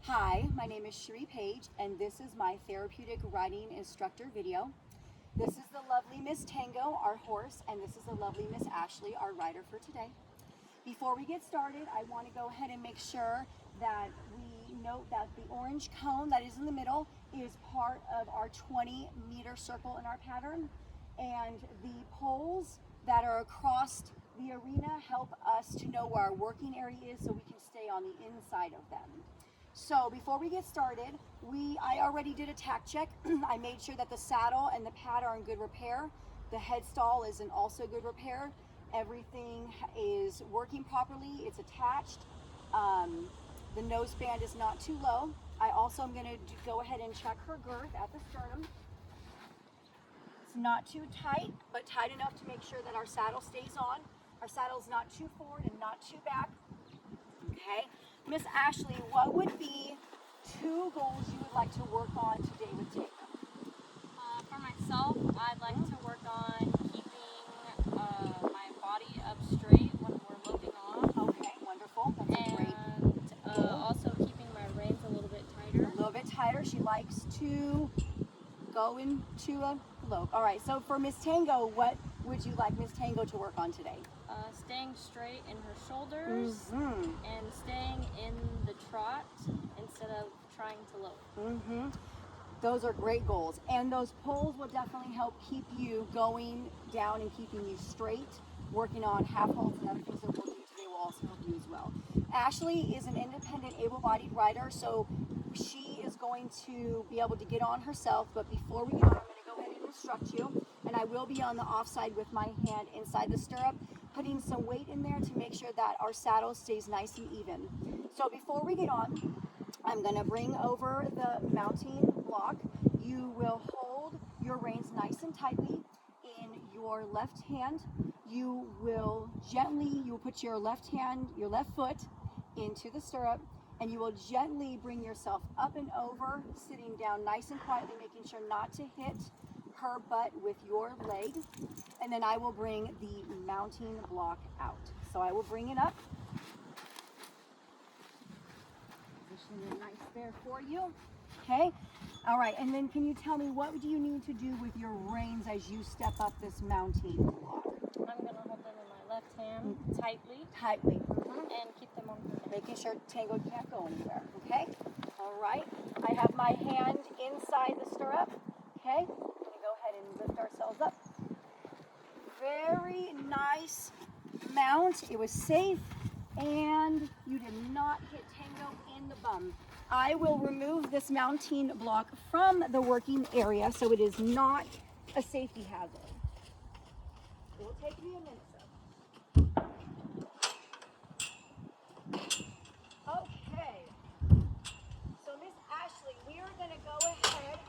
Hi, my name is Cherie Page, and this is my therapeutic riding instructor video. This is the lovely Miss Tango, our horse, and this is the lovely Miss Ashley, our rider for today. Before we get started, I want to go ahead and make sure that we note that the orange cone that is in the middle is part of our 20-meter circle in our pattern, and the poles that are across the arena help us to know where our working area is so we can stay on the inside of them. So before we get started, I already did a tack check. I made sure that the saddle and the pad are in good repair. The head stall is in also good repair. Everything is working properly. It's attached. The nose band is not too low. I also am going to go ahead and check her girth at the sternum. It's not too tight, but tight enough to make sure that our saddle stays on. Our saddle's not too forward and not too back. Okay. Miss Ashley, what would be 2 goals you would like to work on today with Tango? For myself, I'd like to work on keeping my body up straight when we're loading off. Okay, wonderful. That's a great And also keeping my reins a little bit tighter. A little bit tighter. She likes to go into a lope. All right, so for Miss Tango, what would you like Miss Tango to work on today? Staying straight in her shoulders and staying in the trot instead of trying to lope. Those are great goals, and those poles will definitely help keep you going down and keeping you straight. Working on half holds and other things that we'll do today will also help you as well. Ashley is an independent, able-bodied rider, so she is going to be able to get on herself. But before we get on, I'm going to go ahead and instruct you, and I will be on the offside with my hand inside the stirrup, putting some weight in there to make sure that our saddle stays nice and even. So before we get on, I'm going to bring over the mounting block. You will hold your reins nice and tightly in your left hand. You will put your left foot into the stirrup, and you will gently bring yourself up and over, sitting down nice and quietly, making sure not to hit her butt with your leg. And then I will bring the mounting block out. So I will bring it up. Position it nice there for you. Okay. All right. And then can you tell me, what do you need to do with your reins as you step up this mounting block? I'm going to hold them in my left hand tightly and keep them on her neck. Making sure Tango can't go anywhere. Okay. All right. I have my hand inside the stirrup. Okay. I'm going to go ahead and lift ourselves up. Very nice mount. It was safe, and you did not hit Tango in the bum. I will remove this mounting block from the working area so it is not a safety hazard. It will take me a minute, sir. Okay. So Miss Ashley, we are going to go ahead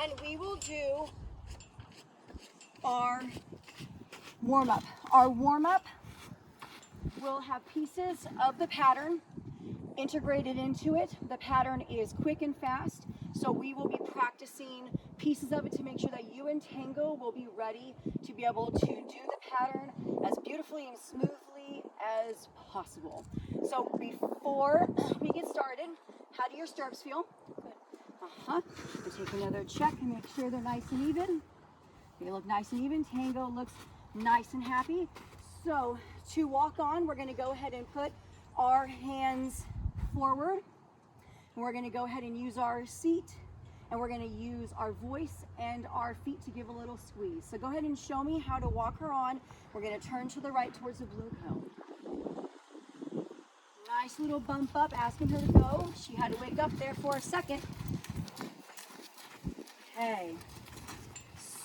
and we will do our warm-up. Our warm-up will have pieces of the pattern integrated into it. The pattern is quick and fast, so we will be practicing pieces of it to make sure that you and Tango will be ready to be able to do the pattern as beautifully and smoothly as possible. So before we get started, how do your stirrups feel? Good. We'll take another check and make sure they're nice and even. They look nice and even. Tango looks nice and happy. So to walk on, we're going to go ahead and put our hands forward. And we're going to go ahead and use our seat, and we're going to use our voice and our feet to give a little squeeze. So go ahead and show me how to walk her on. We're going to turn to the right towards the blue cone. Nice little bump up, asking her to go. She had to wake up there for a second. Okay.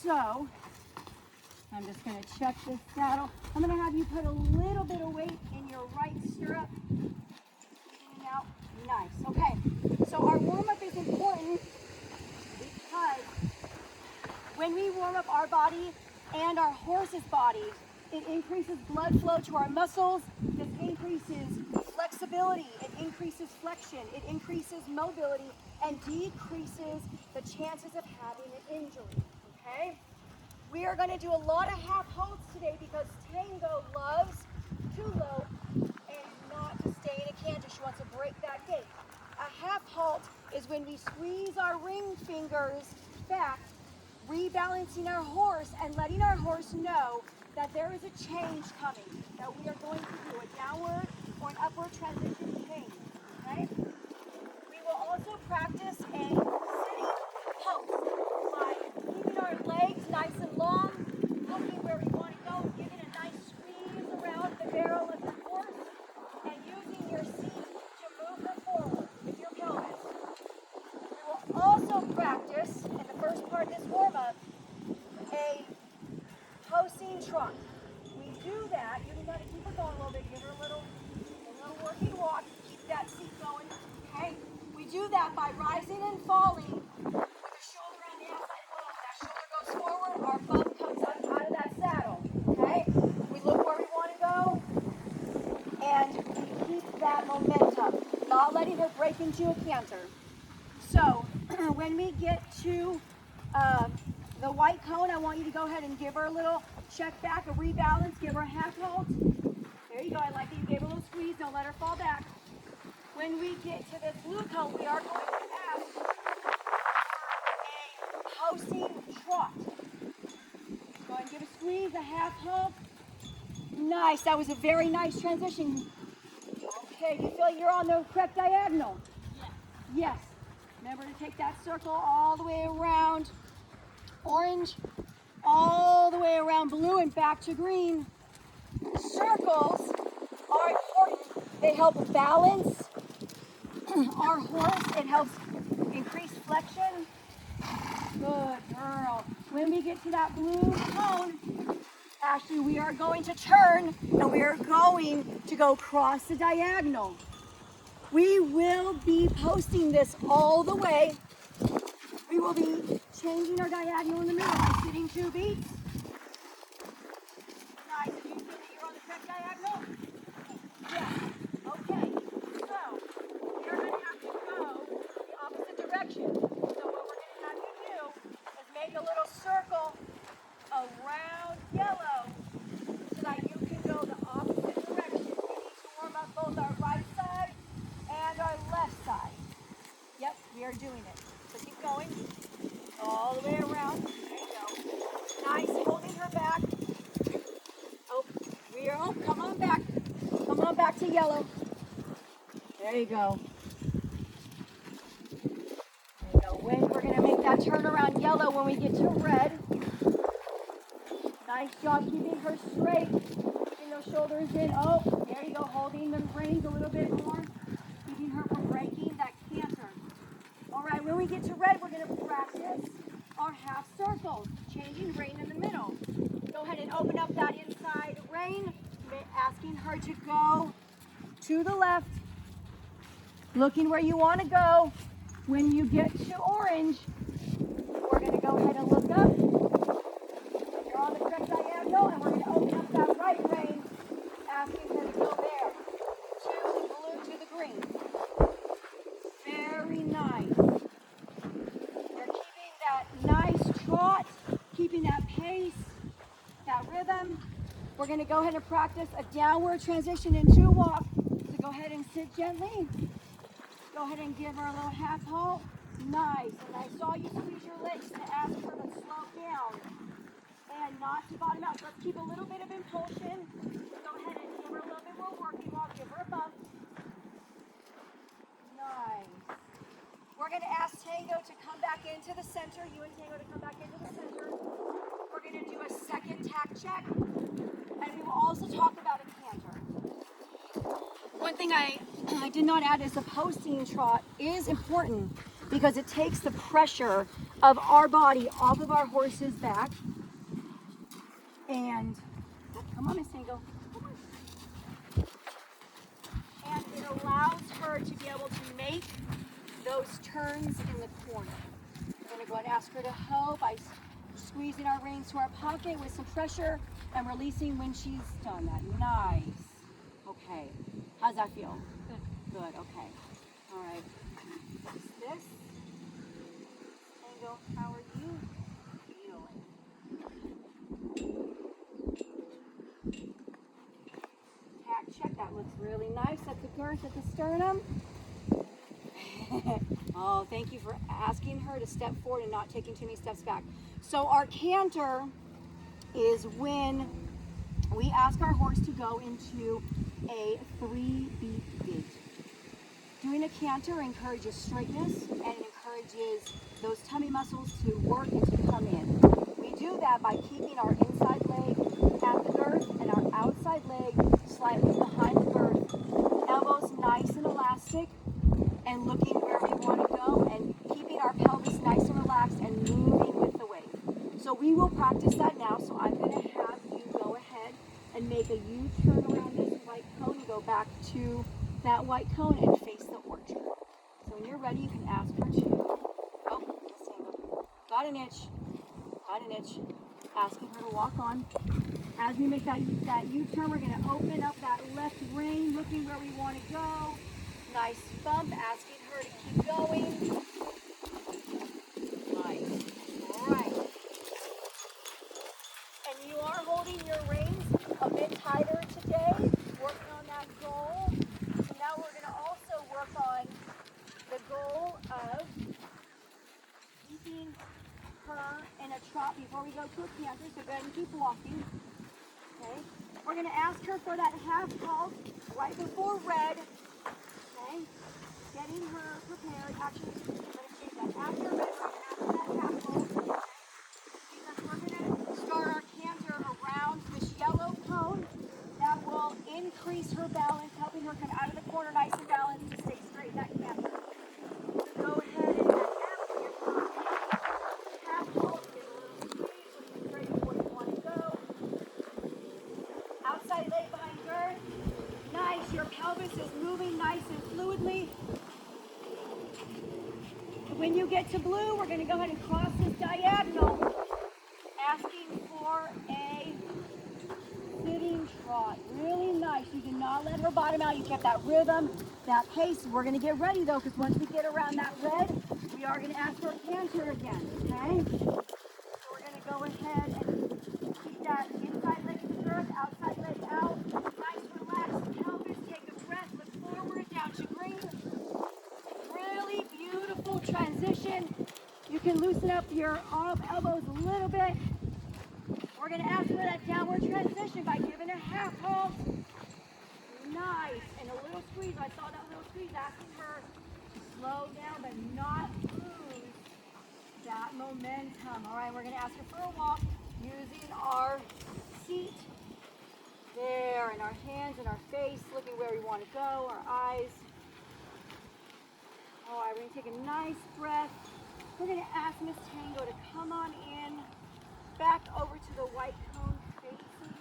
So I'm just going to check this saddle. I'm going to have you put a little bit of weight in your right stirrup. Getting out. Nice. Okay. So our warm-up is important because when we warm up our body and our horse's body, it increases blood flow to our muscles. This increases flexibility. It increases flexion. It increases mobility and decreases the chances of having an injury. Okay? We are going to do a lot of half holds today because Tango loves to lope and not to stay in a canter. She wants to break that gait. A half halt is when we squeeze our ring fingers back, rebalancing our horse and letting our horse know that there is a change coming, that we are going to do a downward or an upward transition change, okay? We will also practice a sitting post by keeping our legs nice and long, looking where we want to go, giving a nice squeeze around the barrel of your horse, and using your seat to move her forward with your pelvis. We will also practice, in the first part of this warm-up, a posting trot. We do that, you can kind of keep her going a little bit, give her a little working walk, keep that seat going, okay? We do that by rising and falling with the shoulder on the outside. Boom, that shoulder goes forward, our bum comes up out of that saddle, okay? We look where we want to go, and we keep that momentum, not letting her break into a canter. So, when we get to the white cone, I want you to go ahead and give her a little check back, a rebalance, give her a half halt. There you go, I like that you gave her a little squeeze, don't let her fall back. When we get to this blue cone, we are going to ask for a posting trot. Go ahead and give a squeeze, a half halt. Nice, that was a very nice transition. Okay, do you feel like you're on the correct diagonal? Yes. Remember to take that circle all the way around orange, all the way around blue and back to green. Circles are important. They help balance our horse. It helps increase flexion. Good girl. When we get to that blue cone, Ashley, we are going to turn and we are going to go across the diagonal. We will be posting this all the way. We will be changing our diagonal in the middle by sitting 2 beats. Nice. Do you feel that you're on the correct diagonal? Yes. Okay. So, you're going to have to go the opposite direction. So what we're going to have you do is make a little circle around yellow so that you can go the opposite direction. We need to warm up both our right side and our left side. Yep, we are doing it. So keep going. All the way around. There you go. Nice, holding her back. Oh, come on back. Come on back to yellow. There you go. There you go. We're going to make that turn around yellow when we get to red. Nice job keeping her straight. Keeping those shoulders in. Oh, there you go. Holding the reins a little bit more. Keeping her from breaking that canter. All right, when we get to red, we're going to practice our half circles, changing rein in the middle. Go ahead and open up that inside rein, asking her to go to the left, looking where you want to go. When you get to orange, we're going to go ahead and look up. You're on the correct diagonal, and we're going to open up that right rein, asking her to go there, to the blue, to the green. Very nice. You're keeping that nice trot, keeping that pace, that rhythm. We're going to go ahead and practice a downward transition into a walk. So go ahead and sit gently. Go ahead and give her a little half halt. Nice. And I saw you squeeze your legs to ask her to slow down and not to bottom out. So let's keep a little bit of impulsion. Go ahead and give her a little bit more working walk. Give her a bump. Nice. We're going to ask Tango to come back into the center. You and Tango to come back into the center. We're going to do a second tack check. And we will also talk about a canter. One thing I did not add is the posting trot is important because it takes the pressure of our body off of our horse's back. And, come on, Miss Tango. Come on. And it allows her to be able to make those turns in the corner. We're going to go ahead and ask her to hoe by squeezing our reins to our pocket with some pressure and releasing when she's done that. Nice. Okay. How's that feel? Good. Good. Okay. All right. What's this? Tango, how are you feeling? Tack check. That looks really nice at the girth, at the sternum. Oh, thank you for asking her to step forward and not taking too many steps back. So our canter is when we ask our horse to go into a 3-beat gait. Doing a canter encourages straightness and it encourages those tummy muscles to work and to come in. We do that by keeping our inside leg at the girth and our outside leg slightly behind the girth. Elbows nice and elastic and looking where we want to go and keeping our pelvis nice and relaxed and moving with the wave. So we will practice that now. So I'm going to have you go ahead and make a U-turn around this white cone and go back to that white cone and face the orchard. So when you're ready, you can ask her to, oh, Miss Tango, got an itch, asking her to walk on. As we make that U-turn, we're going to open up that left rein, looking where we want to go. Nice bump, asking her to keep going. Nice, all right. And you are holding your reins a bit tighter today, working on that goal. So now we're going to also work on the goal of keeping her in a trot before we go to a canter. So go ahead and keep walking. Okay. We're going to ask her for that half halt right before red. Okay. Getting her prepared. Actually, we're going to change that. After red, we're going to ask for that half halt. Okay. Because we're going to start our canter around this yellow cone. That will increase her balance, helping her come out of the corner nice and balanced to stay straight in that canter. So go ahead and after your half halt, give a little squeeze, looking straight where you want to go. Outside leg behind girth. Nice. Your pelvis is moving nice and fluidly. When you get to blue, we're going to go ahead and cross this diagonal, asking for a sitting trot. Really nice. You did not let her bottom out. You kept that rhythm, that pace. We're going to get ready though, because once we get around that red, we are going to ask for a canter again. Okay? So we're going to go ahead and keep that inside leg in the girth, outside leg out. Nice relaxed pelvis. Take a breath. Look forward down to green. Really beautiful transition. You can loosen up your elbows a little bit. We're going to ask for that downward transition by giving a half halt. Nice. And a little squeeze. I saw that little squeeze asking her to slow down but not lose that momentum. All right, we're going to ask her for a walk using our seat there and our hands and our face, looking where we want to go, our eyes. All right, we're going to take a nice breath. We're going to ask Miss Tango to come on in, back over to the white cone facing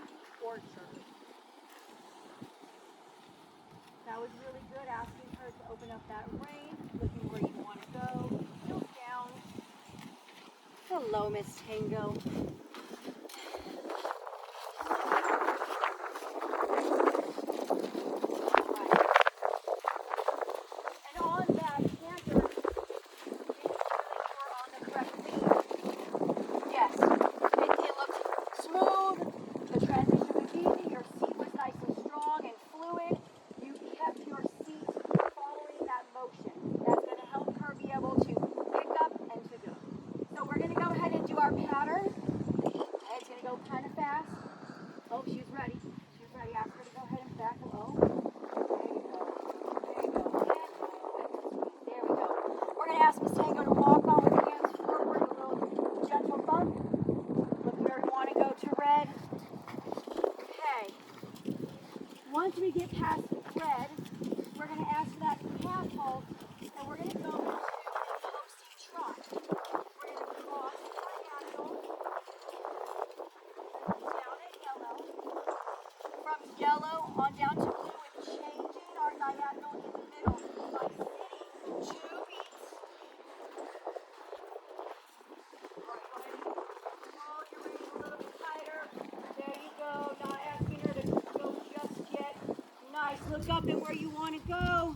orchard. That was really good, asking her to open up that rein, looking where you want to go, heels down. Hello, Miss Tango. Once we get past red, we're going to ask for that half halt, and we're going to go to a posting trot. We're going to cross the diagonal, down at yellow, from yellow on down to blue, and changing our diagonal in the middle by sitting 2 beats. All right, go ahead and hold your reins a little bit tighter. There you go. Not asking her to go just yet. Nice. Look up at where you want to go.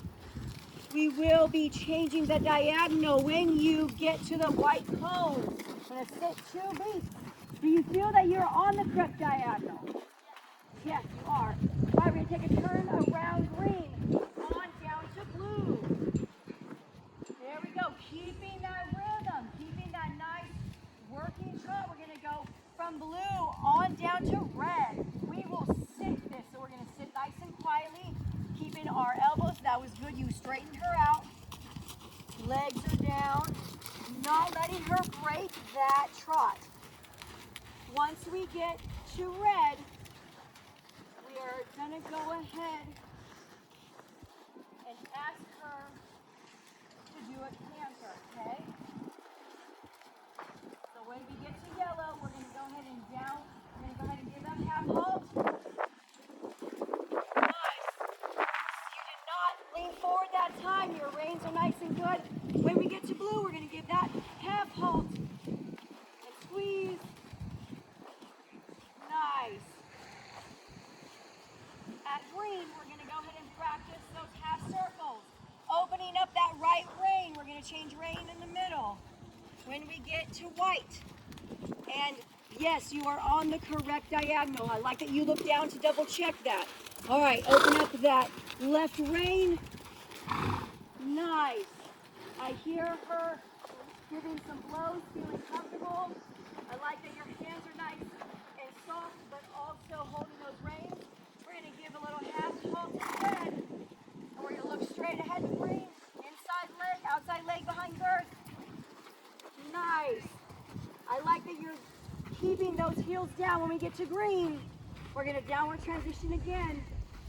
We will be changing the diagonal when you get to the white cone. I'm going to sit 2 beats. Do you feel that you're on the correct diagonal? Yes, you are. All right, we're going to take a turn around green, on down to blue. her out. Legs are down. Not letting her break that trot. Once we get to red, we are gonna go ahead and ask her to do a canter, okay? So when we get to yellow, we're gonna go ahead and down. We're gonna go ahead and give that half halt. Nice. You did not lean forward that time. Your reins are nice and good. When we get to blue, we're gonna give that half halt and squeeze. Nice. At green, we're gonna go ahead and practice those half circles. Opening up that right rein. We're gonna change rein in the middle. When we get to white, and yes, you are on the correct diagonal. I like that you look down to double check that. All right, open up that left rein. Nice. I hear her giving some blows, feeling comfortable. I like that your hands are nice and soft, but also holding those reins. We're gonna give a little half halt instead. And we're gonna look straight ahead to green. Inside leg, outside leg behind girth. Nice. I like that you're keeping those heels down. When we get to green, we're gonna downward transition again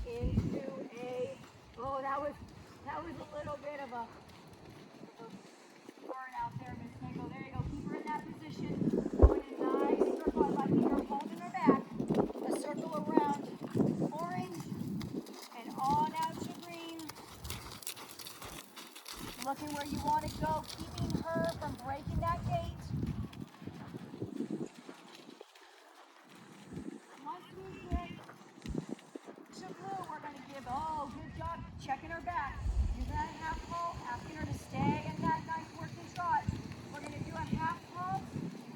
into a, oh, that was a little bit of a burn out there, Miss Tango. There you go. Keep her in that position. Going in a nice circle. I like that you're holding her back. A circle around orange and on out to green. Looking where you want to go, keeping her from breaking that gate. Once we get to blue, we're going to give, oh, good job checking her back. Do that half halt, asking her to stay in that nice working trot. We're going to do a half halt.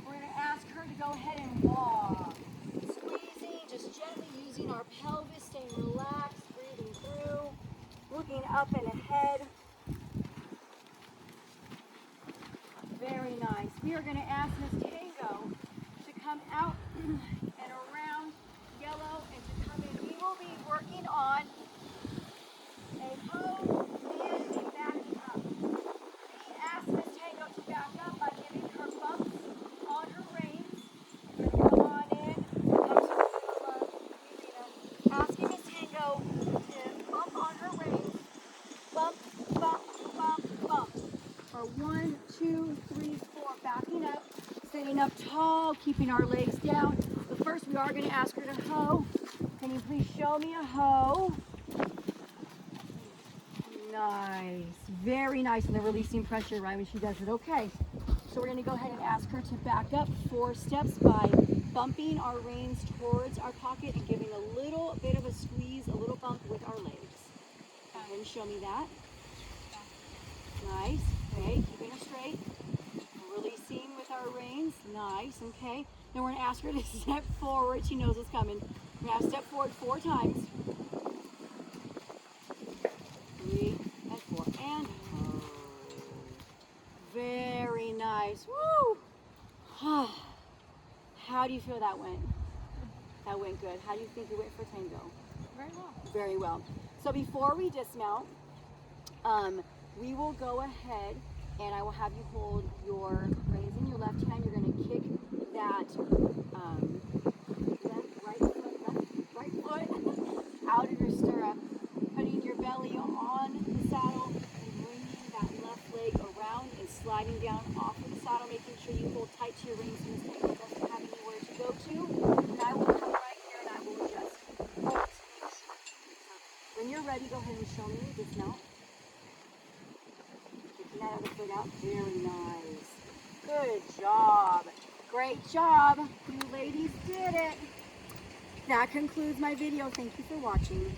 We're going to ask her to go ahead and walk. Squeezing, just gently using our pelvis, staying relaxed, breathing through, looking up and ahead. Very nice. We are going to ask Miss Tango to come out and around yellow and to come in. We will be working on a hoe and backing up. We ask Miss Tango to back up by giving her bumps on her reins. We're going to come on in, come to asking Miss Tango to bump on her reins. Bump, bump, bump, bump. For 1, 2, 3, 4, backing up, sitting up tall, keeping our legs down. But first we are going to ask her to hoe. Can you please show me a hoe? Nice, very nice. And they're releasing pressure right when she does it. Okay, so we're going to go ahead and ask her to back up 4 steps by bumping our reins towards our pocket and giving a little bit of a squeeze, a little bump with our legs. Go ahead and show me that. Nice. Okay, keeping her straight. Releasing with our reins. Nice. Okay. Then we're going to ask her to step forward. She knows what's coming. We're going to step forward 4 times. 3 and 4. And hold. Very nice. Woo! How do you feel that went? That went good. How do you think it went for Tango? Very well. Very well. So before we dismount, we will go ahead and I will have you hold your reins in your left hand. You're going to kick that right foot out of your stirrup, putting your belly on the saddle and bringing that left leg around and sliding down off of the saddle, making sure you hold tight to your reins so Miss Tango doesn't have anywhere to go to. And I will come right here and I will adjust. When you're ready, go ahead and show me your dismount. That other foot out. Very nice. Good job. Great job. You ladies did it. That concludes my video. Thank you for watching.